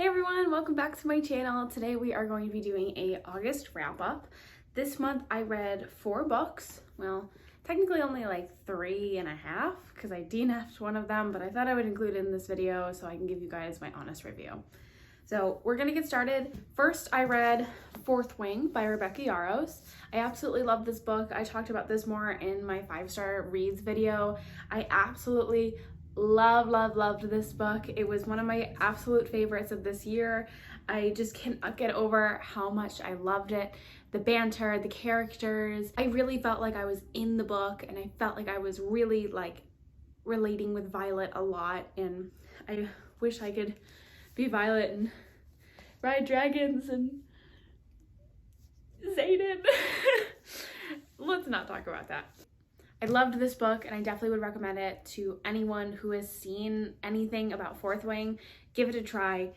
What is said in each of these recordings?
Hey everyone, welcome back to my channel. Today we are going to be doing a August wrap up. This month I read 4 books. Well, technically only like 3.5 because I DNF'd one of them, but I thought I would include it in this video so I can give you guys my honest review. So we're gonna get started. First, I read Fourth Wing by Rebecca Yarros. I absolutely love this book. I talked about this more in my 5-star reads video. I absolutely loved this book. It was one of my absolute favorites of this year. I just cannot get over how much I loved it. The banter, the characters. I really felt like I was in the book, and I felt like I was really like relating with Violet a lot, and I wish I could be Violet and ride dragons and Xaden. Let's not talk about that. I loved this book, and I definitely would recommend it to anyone who has seen anything about Fourth Wing. Give it a try.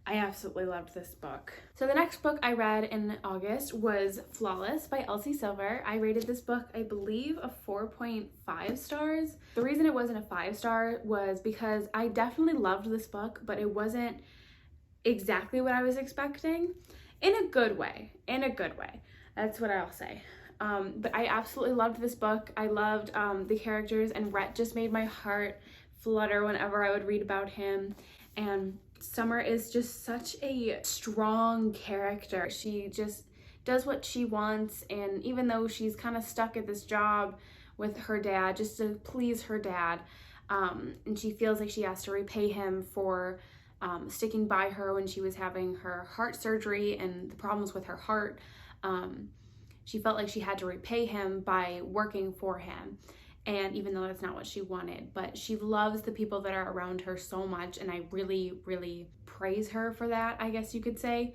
I absolutely loved this book. So the next book I read in August was Flawless by Elsie Silver. I rated this book, I believe, a 4.5 stars. The reason it wasn't a 5-star was because I definitely loved this book, but it wasn't exactly what I was expecting. In a good way. That's what I'll say. But I absolutely loved this book. I loved the characters, and Rhett just made my heart flutter whenever I would read about him. And Summer is just such a strong character. She just does what she wants, and even though she's kind of stuck at this job with her dad just to please her dad, and she feels like she has to repay him for sticking by her when she was having her heart surgery and the problems with her heart. She felt like she had to repay him by working for him, and even though that's not what she wanted, but she loves the people that are around her so much, and I really praise her for that, I guess you could say.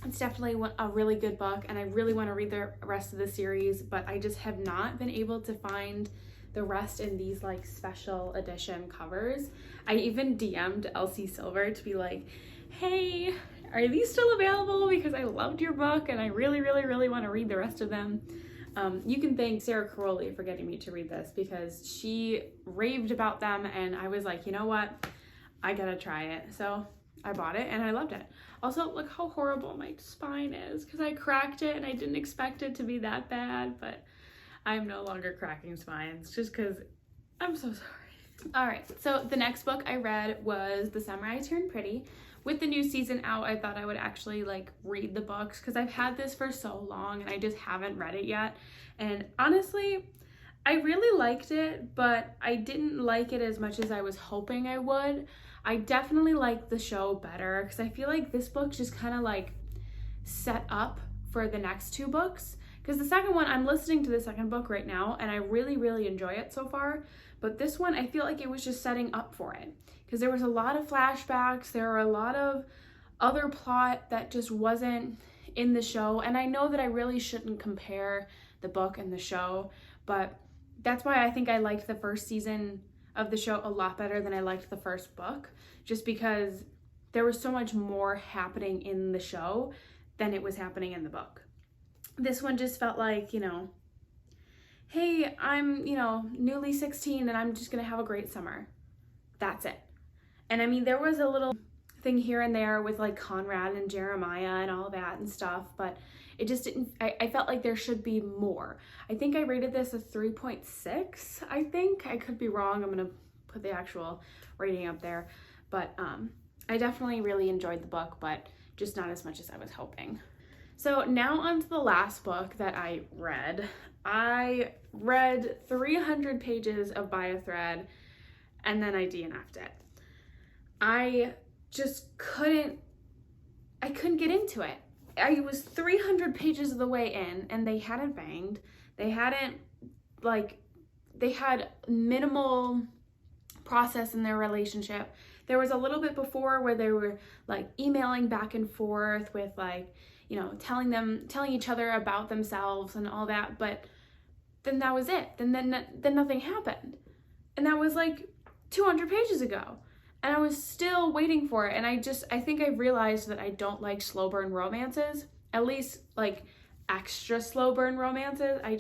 It's definitely a really good book, and I really want to read the rest of the series, but I just have not been able to find the rest in these like special edition covers. I even DM'd Elsie Silver to be like, hey, are these still available? Because I loved your book and I really want to read the rest of them. You can thank Sarah Caroli for getting me to read this, because she raved about them, and I was like, you know what? I gotta try it. So I bought it and I loved it. Also, look how horrible my spine is, because I cracked it and I didn't expect it to be that bad, but I'm no longer cracking spines just because I'm so sorry. All right, so the next book I read was The Summer I Turned Pretty. With the new season out, I thought I would actually like read the books, because I've had this for so long and I just haven't read it yet. And honestly, I really liked it, but I didn't like it as much as I was hoping I would. I definitely liked the show better, because I feel like this book just kind of like set up for the next 2 books. Because the second one, I'm listening to the second book right now, and I really enjoy it so far. But this one, I feel like it was just setting up for it, because there was a lot of flashbacks. There were a lot of other plot that just wasn't in the show. And I know that I really shouldn't compare the book and the show, but that's why I think I liked the first season of the show a lot better than I liked the first book, just because there was so much more happening in the show than it was happening in the book. This one just felt like, you know, hey, I'm, you know, newly 16 and I'm just gonna have a great summer. That's it. And I mean, there was a little thing here and there with like Conrad and Jeremiah and all that and stuff, but it just didn't, I felt like there should be more. I think I rated this a 3.6, I think. I could be wrong. I'm gonna put the actual rating up there. But I definitely really enjoyed the book, but just not as much as I was hoping. So now on to the last book that I read. I read 300 pages of bio thread, and then I DNF'd it. I just couldn't get into it. I was 300 pages of the way in, and they hadn't banged. They had minimal process in their relationship. There was a little bit before where they were like emailing back and forth with like, you know, telling each other about themselves and all that, but then that was it. Then nothing happened. And that was like 200 pages ago. And I was still waiting for it. And I think I realized that I don't like slow burn romances, at least like extra slow burn romances. I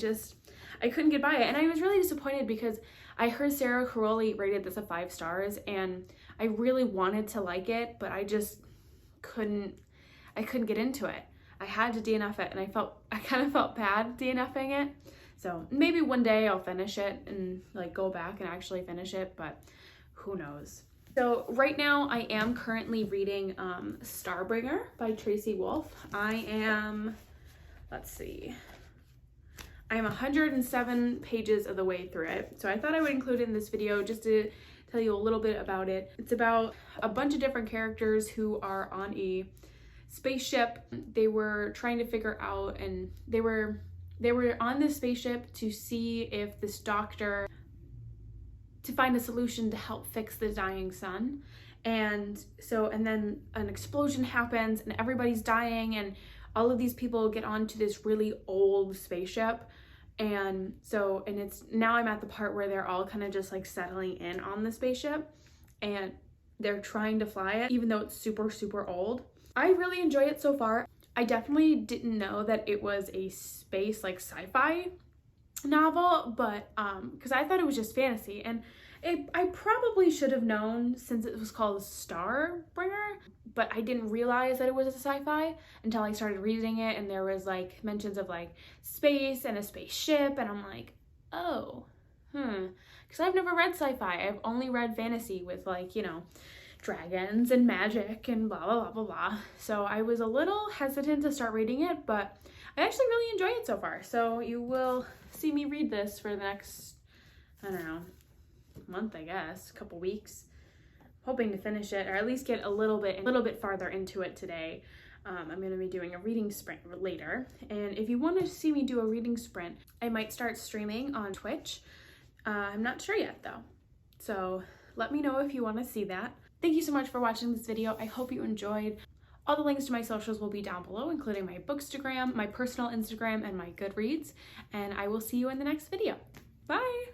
couldn't get by it. And I was really disappointed, because I heard Sarah Caroli rated this a 5 stars, and I really wanted to like it, but I just couldn't get into it. I had to DNF it, and I kind of felt bad DNFing it. So maybe one day I'll finish it and like go back and actually finish it, but who knows. So right now I am currently reading Starbringer by Tracy Wolff. I am 107 pages of the way through it. So I thought I would include it in this video just to tell you a little bit about it. It's about a bunch of different characters who are on a spaceship. They were trying to figure out, and they were on this spaceship to see if this doctor, to find a solution to help fix the dying sun. And then an explosion happens and everybody's dying, and all of these people get onto this really old spaceship. And it's now I'm at the part where they're all kind of just like settling in on the spaceship, and they're trying to fly it even though it's super, super old. I really enjoy it so far. I definitely didn't know that it was a space like sci-fi novel, but because I thought it was just fantasy, and I probably should have known since it was called Starbringer, but I didn't realize that it was a sci-fi until I started reading it, and there was like mentions of like space and a spaceship, and I'm like, oh, because I've never read sci-fi. I've only read fantasy with like, you know, dragons and magic and blah blah blah blah blah. So I was a little hesitant to start reading it, but I actually really enjoy it so far. So you will see me read this for the next, I don't know, month, I guess, a couple weeks. Hoping to finish it, or at least get a little bit farther into it today. I'm going to be doing a reading sprint later, and if you want to see me do a reading sprint, I might start streaming on Twitch. I'm not sure yet though, so let me know if you want to see that. Thank you so much for watching this video. I hope you enjoyed. All the links to my socials will be down below, including my bookstagram, my personal Instagram, and my Goodreads, and I will see you in the next video. Bye!